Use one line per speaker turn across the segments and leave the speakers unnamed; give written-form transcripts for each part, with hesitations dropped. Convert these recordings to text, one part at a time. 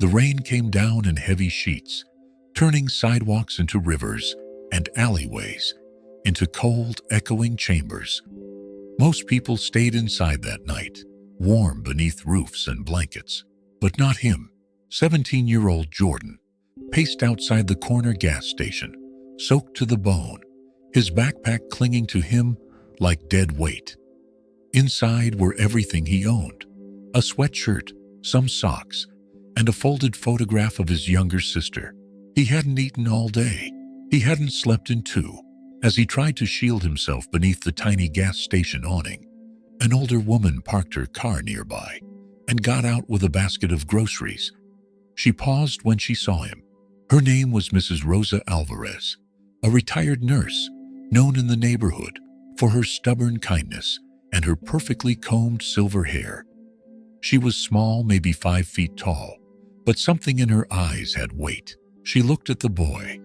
The rain came down in heavy sheets, turning sidewalks into rivers and alleyways into cold, echoing chambers. Most people stayed inside that night, warm beneath roofs and blankets. But not him. 17-year-old Jordan paced outside the corner gas station, soaked to the bone, his backpack clinging to him like dead weight. Inside were everything he owned: a sweatshirt, some socks, and a folded photograph of his younger sister. He hadn't eaten all day. He hadn't slept in 2. As he tried to shield himself beneath the tiny gas station awning, an older woman parked her car nearby and got out with a basket of groceries. She paused when she saw him. Her name was Mrs. Rosa Alvarez, a retired nurse known in the neighborhood for her stubborn kindness and her perfectly combed silver hair. She was small, maybe 5 feet tall, but something in her eyes had weight. She looked at the boy.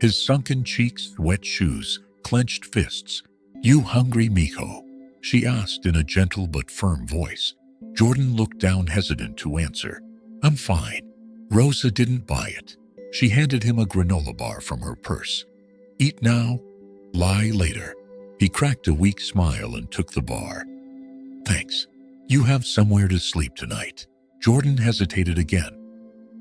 His sunken cheeks, wet shoes, clenched fists. "You hungry, mijo?" she asked in a gentle but firm voice. Jordan looked down, hesitant to answer. "I'm fine." Rosa didn't buy it. She handed him a granola bar from her purse. "Eat now, lie later." He cracked a weak smile and took the bar. "Thanks. You have somewhere to sleep tonight." Jordan hesitated again,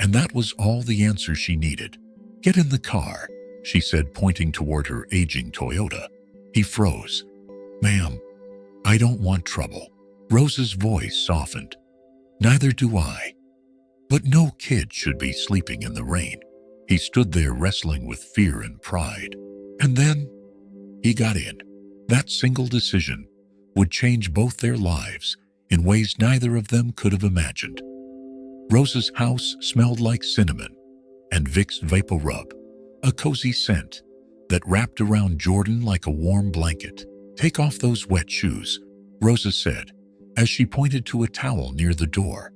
and that was all the answer she needed. "Get in the car," she said, pointing toward her aging Toyota. He froze. "Ma'am, I don't want trouble." Rosa's voice softened. "Neither do I. But no kid should be sleeping in the rain." He stood there wrestling with fear and pride. And then he got in. That single decision would change both their lives in ways neither of them could have imagined. Rosa's house smelled like cinnamon and Vicks Vapor Rub, a cozy scent that wrapped around Jordan like a warm blanket. "Take off those wet shoes," Rosa said, as she pointed to a towel near the door.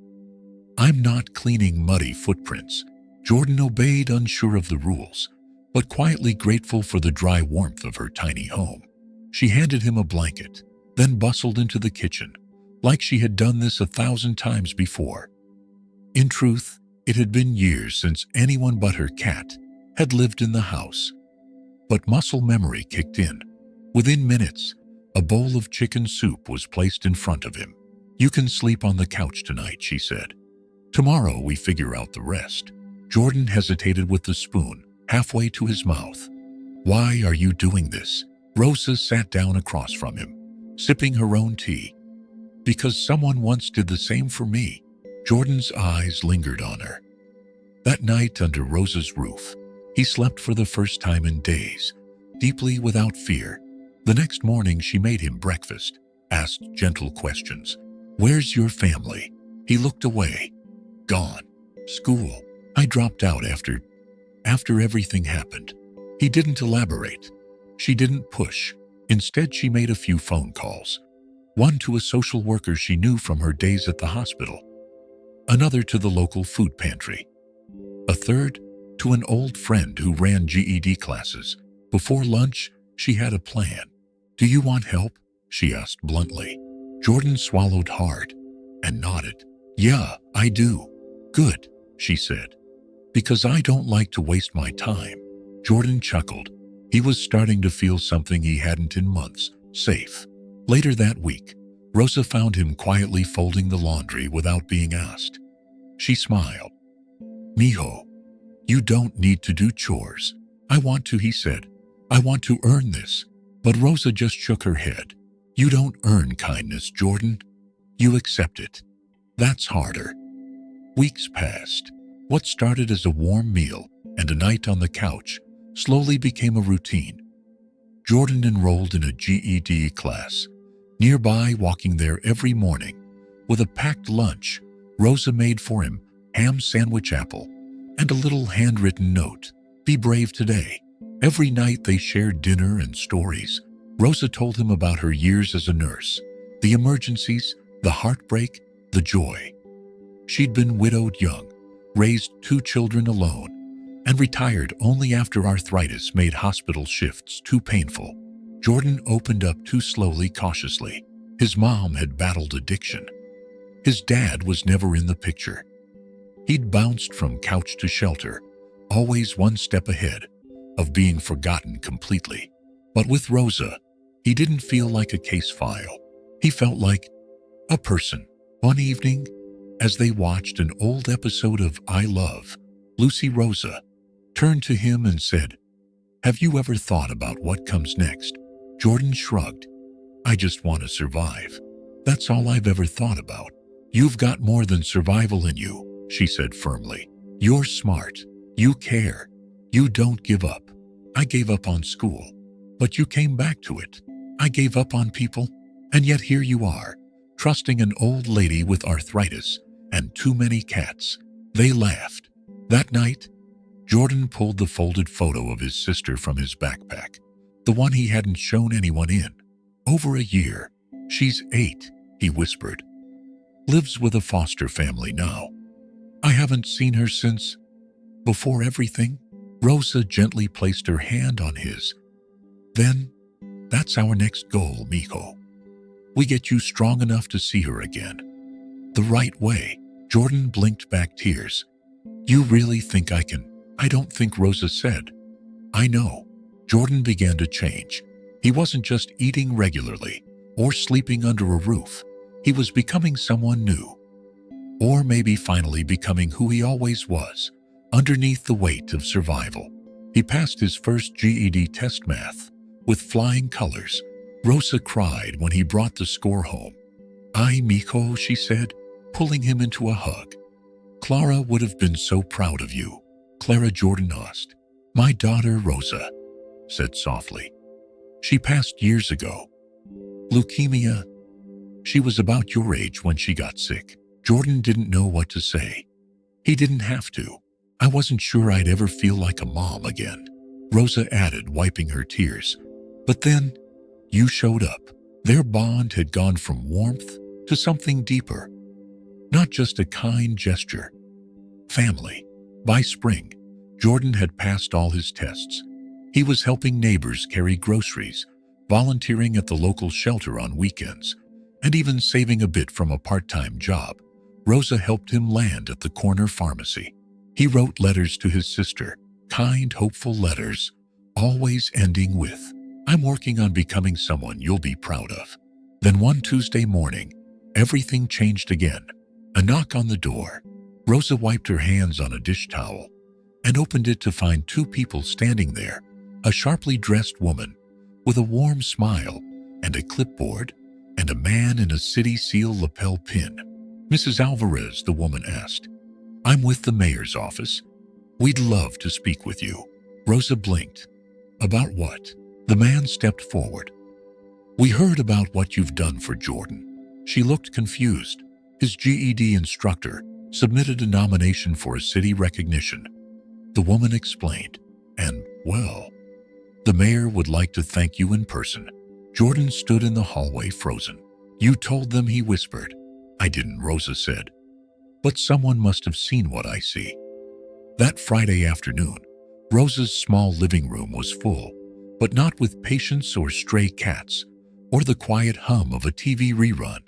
"I'm not cleaning muddy footprints." Jordan obeyed, unsure of the rules, but quietly grateful for the dry warmth of her tiny home. She handed him a blanket, then bustled into the kitchen, like she had done this 1,000 times before. In truth, it had been years since anyone but her cat had lived in the house. But muscle memory kicked in. Within minutes, a bowl of chicken soup was placed in front of him. "You can sleep on the couch tonight," she said. "Tomorrow we figure out the rest." Jordan hesitated with the spoon halfway to his mouth. "Why are you doing this?" Rosa sat down across from him, sipping her own tea. "Because someone once did the same for me." Jordan's eyes lingered on her. That night under Rosa's roof, he slept for the first time in days, deeply without fear. The next morning she made him breakfast, asked gentle questions. "Where's your family?" He looked away. "Gone. School. I dropped out after everything happened." He didn't elaborate. She didn't push. Instead, she made a few phone calls. One to a social worker she knew from her days at the hospital. Another to the local food pantry. A third to an old friend who ran GED classes. Before lunch, she had a plan. "Do you want help?" she asked bluntly. Jordan swallowed hard and nodded. "Yeah, I do." "Good," she said. "Because I don't like to waste my time." Jordan chuckled. He was starting to feel something he hadn't in months. Safe. Later that week, Rosa found him quietly folding the laundry without being asked. She smiled. "Mijo, you don't need to do chores." "I want to," he said. "I want to earn this." But Rosa just shook her head. "You don't earn kindness, Jordan. You accept it. That's harder." Weeks passed. What started as a warm meal and a night on the couch slowly became a routine. Jordan enrolled in a GED class. Nearby, walking there every morning, with a packed lunch Rosa made for him, ham sandwich apple, and a little handwritten note. "Be brave today." Every night they shared dinner and stories. Rosa told him about her years as a nurse, the emergencies, the heartbreak, the joy. She'd been widowed young, raised 2 children alone, and retired only after arthritis made hospital shifts too painful. Jordan opened up too slowly, cautiously. His mom had battled addiction. His dad was never in the picture. He'd bounced from couch to shelter, always one step ahead of being forgotten completely. But with Rosa, he didn't feel like a case file. He felt like a person. One evening, as they watched an old episode of I Love Lucy, Rosa turned to him and said, "Have you ever thought about what comes next?" Jordan shrugged. "I just want to survive. That's all I've ever thought about." "You've got more than survival in you," she said firmly. "You're smart. You care. You don't give up. I gave up on school, but you came back to it. I gave up on people, and yet here you are, trusting an old lady with arthritis and too many cats." They laughed. That night, Jordan pulled the folded photo of his sister from his backpack, the one he hadn't shown anyone in over a year. "She's 8, he whispered. "Lives with a foster family now. I haven't seen her since before everything." Rosa gently placed her hand on his. "Then, that's our next goal, Miko. We get you strong enough to see her again. The right way." Jordan blinked back tears. "You really think I can?" "I don't think," Rosa said. "I know." Jordan began to change. He wasn't just eating regularly or sleeping under a roof. He was becoming someone new. Or maybe finally becoming who he always was, underneath the weight of survival. He passed his first GED test, math, with flying colors. Rosa cried when he brought the score home. "Ay, Miko," she said, pulling him into a hug. "Clara would have been so proud of you." Clara, Jordan asked. "My daughter Rosa," said softly. "She passed years ago. Leukemia. She was about your age when she got sick." Jordan didn't know what to say. He didn't have to. "I wasn't sure I'd ever feel like a mom again," Rosa added, wiping her tears. "But then, you showed up." Their bond had gone from warmth to something deeper. Not just a kind gesture. Family. By spring, Jordan had passed all his tests. He was helping neighbors carry groceries, volunteering at the local shelter on weekends, and even saving a bit from a part-time job. Rosa helped him land at the corner pharmacy. He wrote letters to his sister, kind, hopeful letters, always ending with, "I'm working on becoming someone you'll be proud of." Then one Tuesday morning, everything changed again. A knock on the door. Rosa wiped her hands on a dish towel and opened it to find 2 people standing there, a sharply dressed woman with a warm smile and a clipboard, and a man in a city seal lapel pin. "Mrs. Alvarez," the woman asked. "I'm with the mayor's office. We'd love to speak with you." Rosa blinked. "About what?" The man stepped forward. "We heard about what you've done for Jordan." She looked confused. His GED instructor submitted a nomination for a city recognition. The woman explained, "And, well, the mayor would like to thank you in person." Jordan stood in the hallway, frozen. "You told them," he whispered. "I didn't," Rosa said. "But someone must have seen what I see." That Friday afternoon, Rosa's small living room was full, but not with patients or stray cats, or the quiet hum of a TV rerun.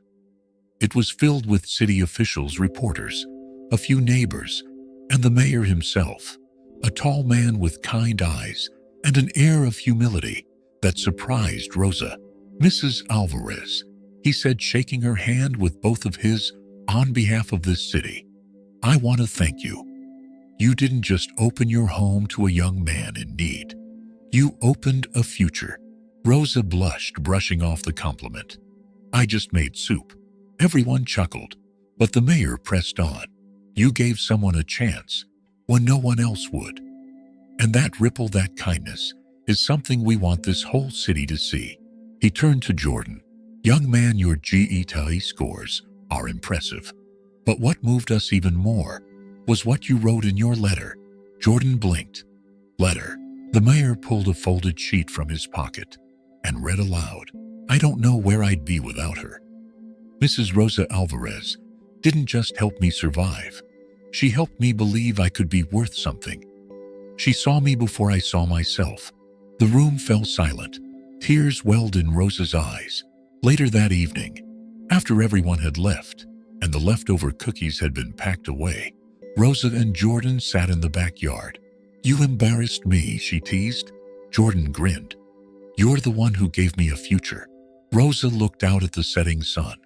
It was filled with city officials, reporters, a few neighbors, and the mayor himself, a tall man with kind eyes and an air of humility that surprised Rosa. "Mrs. Alvarez," he said, shaking her hand with both of his, "on behalf of this city, I want to thank you. You didn't just open your home to a young man in need. You opened a future." Rosa blushed, brushing off the compliment. "I just made soup." Everyone chuckled, but the mayor pressed on. "You gave someone a chance when no one else would. And that ripple, that kindness, is something we want this whole city to see." He turned to Jordan. "Young man, your GED scores are impressive. But what moved us even more was what you wrote in your letter." Jordan blinked. "Letter?" The mayor pulled a folded sheet from his pocket and read aloud. "I don't know where I'd be without her. Mrs. Rosa Alvarez didn't just help me survive. She helped me believe I could be worth something. She saw me before I saw myself." The room fell silent. Tears welled in Rosa's eyes. Later that evening, after everyone had left and the leftover cookies had been packed away, Rosa and Jordan sat in the backyard. "You embarrassed me," she teased. Jordan grinned. "You're the one who gave me a future." Rosa looked out at the setting sun.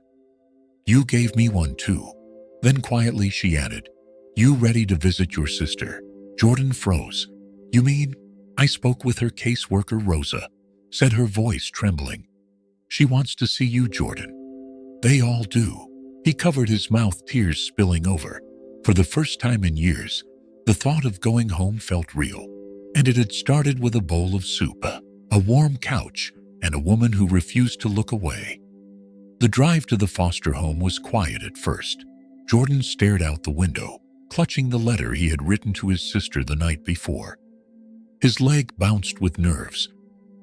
"You gave me one too." Then quietly she added, "You ready to visit your sister?" Jordan froze. "You mean?" "I spoke with her caseworker, Rosa," said her voice trembling. "She wants to see you, Jordan." "They all do." He covered his mouth, tears spilling over. For the first time in years, the thought of going home felt real. And it had started with a bowl of soup, a warm couch, and a woman who refused to look away. The drive to the foster home was quiet at first. Jordan stared out the window, clutching the letter he had written to his sister the night before. His leg bounced with nerves.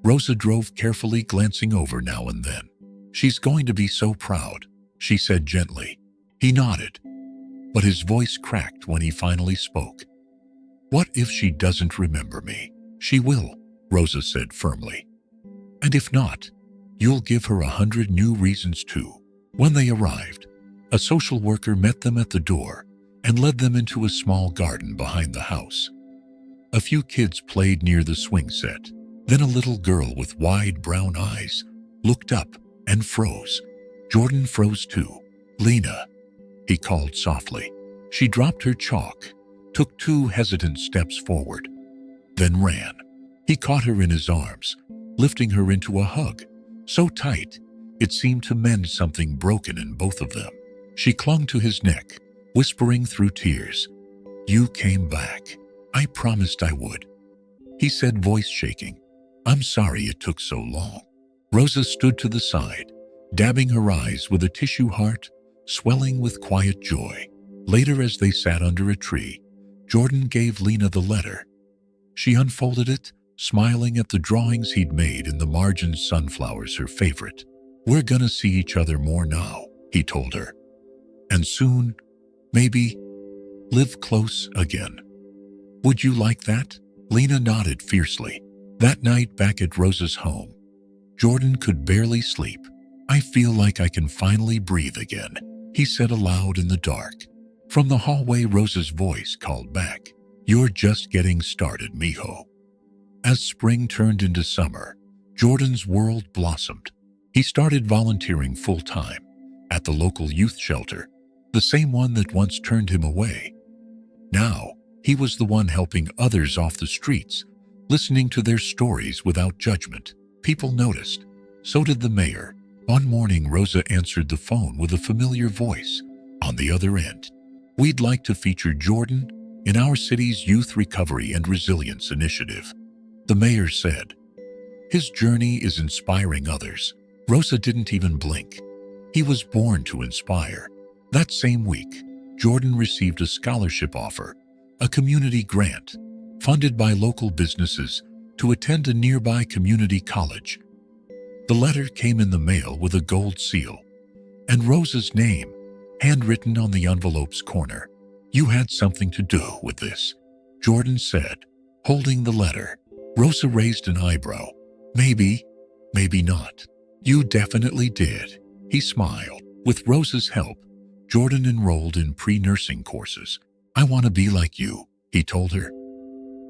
Rosa drove carefully, glancing over now and then. "She's going to be so proud," she said gently. He nodded, but his voice cracked when he finally spoke. "What if she doesn't remember me?" "She will," Rosa said firmly. "And if not, you'll give her 100 new reasons to." When they arrived, a social worker met them at the door and led them into a small garden behind the house. A few kids played near the swing set. Then a little girl with wide brown eyes looked up and froze. Jordan froze too. "Lena," he called softly. She dropped her chalk, took 2 hesitant steps forward, then ran. He caught her in his arms, lifting her into a hug, so tight it seemed to mend something broken in both of them. She clung to his neck, whispering through tears, "You came back. I promised I would," he said, voice shaking. "I'm sorry it took so long." Rosa stood to the side, dabbing her eyes with a tissue heart, swelling with quiet joy. Later, as they sat under a tree, Jordan gave Lena the letter. She unfolded it, smiling at the drawings he'd made in the margins, sunflowers her favorite. "We're gonna see each other more now," he told her. "And soon, maybe, live close again. Would you like that?" Lena nodded fiercely. That night back at Rosa's home, Jordan could barely sleep. "I feel like I can finally breathe again," he said aloud in the dark. From the hallway, Rosa's voice called back, "You're just getting started, mijo." As spring turned into summer, Jordan's world blossomed. He started volunteering full-time at the local youth shelter, the same one that once turned him away. Now, he was the one helping others off the streets, listening to their stories without judgment. People noticed. So did the mayor. One morning, Rosa answered the phone with a familiar voice on the other end. "We'd like to feature Jordan in our city's Youth Recovery and Resilience Initiative," the mayor said. "His journey is inspiring others." Rosa didn't even blink. He was born to inspire. That same week, Jordan received a scholarship offer, a community grant, funded by local businesses to attend a nearby community college. The letter came in the mail with a gold seal, and Rosa's name, handwritten on the envelope's corner. "You had something to do with this," Jordan said, holding the letter. Rosa raised an eyebrow. "Maybe, maybe not." "You definitely did," he smiled. With Rosa's help, Jordan enrolled in pre-nursing courses. "I want to be like you," he told her.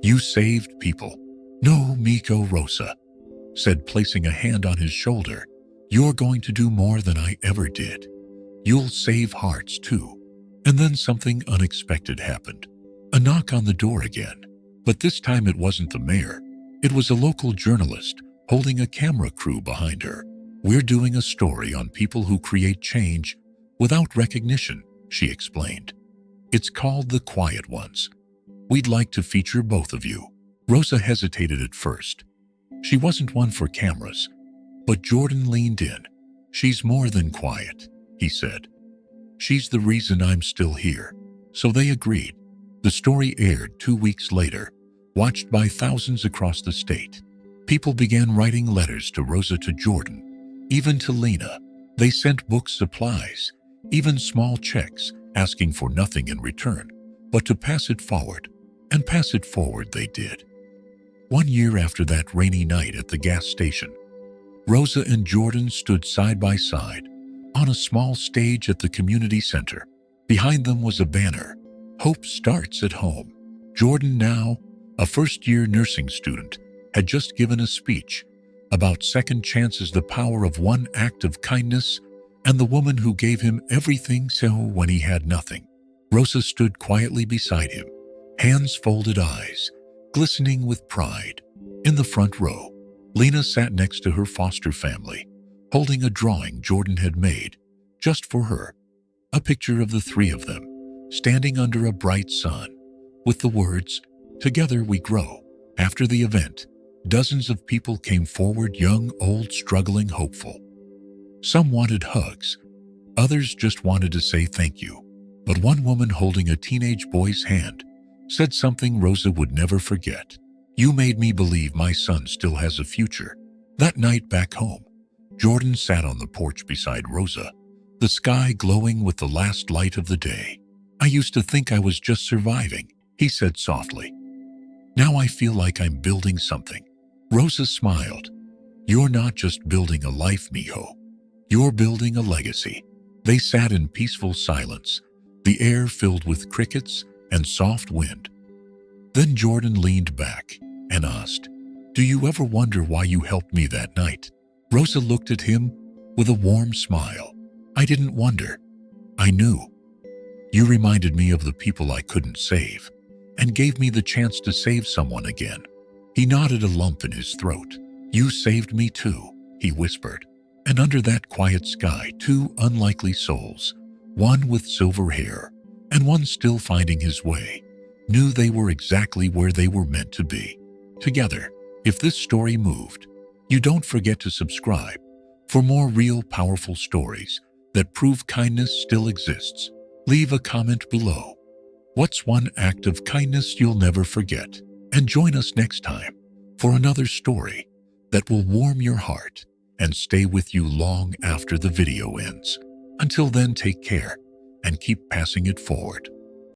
"You saved people." "No, Miko," Rosa said, placing a hand on his shoulder. "You're going to do more than I ever did. You'll save hearts too." And then something unexpected happened. A knock on the door again. But this time it wasn't the mayor. It was a local journalist holding a camera crew behind her. "We're doing a story on people who create change without recognition," she explained. "It's called The Quiet Ones. We'd like to feature both of you." Rosa hesitated at first. She wasn't one for cameras, but Jordan leaned in. "She's more than quiet," he said. "She's the reason I'm still here." So they agreed. The story aired 2 weeks later, watched by thousands across the state. People began writing letters to Rosa, to Jordan, even to Lena. They sent books, supplies, even small checks, asking for nothing in return, but to pass it forward. And pass it forward they did. 1 year after that rainy night at the gas station, Rosa and Jordan stood side by side on a small stage at the community center. Behind them was a banner, Hope starts at home. Jordan, now a first-year nursing student, had just given a speech about second chances, the power of one act of kindness, and the woman who gave him everything so when he had nothing. Rosa stood quietly beside him, hands folded, eyes glistening with pride. In the front row, Lena sat next to her foster family, holding a drawing Jordan had made just for her, a picture of the three of them standing under a bright sun with the words, "Together we grow." After the event, dozens of people came forward, young, old, struggling, hopeful. Some wanted hugs, others just wanted to say thank you. But one woman holding a teenage boy's hand said something Rosa would never forget. "You made me believe my son still has a future." That night back home, Jordan sat on the porch beside Rosa, the sky glowing with the last light of the day. "I used to think I was just surviving," he said softly. "Now I feel like I'm building something." Rosa smiled. "You're not just building a life, mijo. You're building a legacy." They sat in peaceful silence, the air filled with crickets and soft wind. Then Jordan leaned back and asked, "Do you ever wonder why you helped me that night?" Rosa looked at him with a warm smile. "I didn't wonder. I knew. You reminded me of the people I couldn't save and gave me the chance to save someone again." He nodded, a lump in his throat. "You saved me too," he whispered. And under that quiet sky, two unlikely souls, one with silver hair and one still finding his way, knew they were exactly where they were meant to be, together. If this story moved you, don't forget to subscribe for more real, powerful stories that prove kindness still exists. Leave a comment below. What's one act of kindness you'll never forget? And join us next time for another story that will warm your heart and stay with you long after the video ends. Until then, take care and keep passing it forward.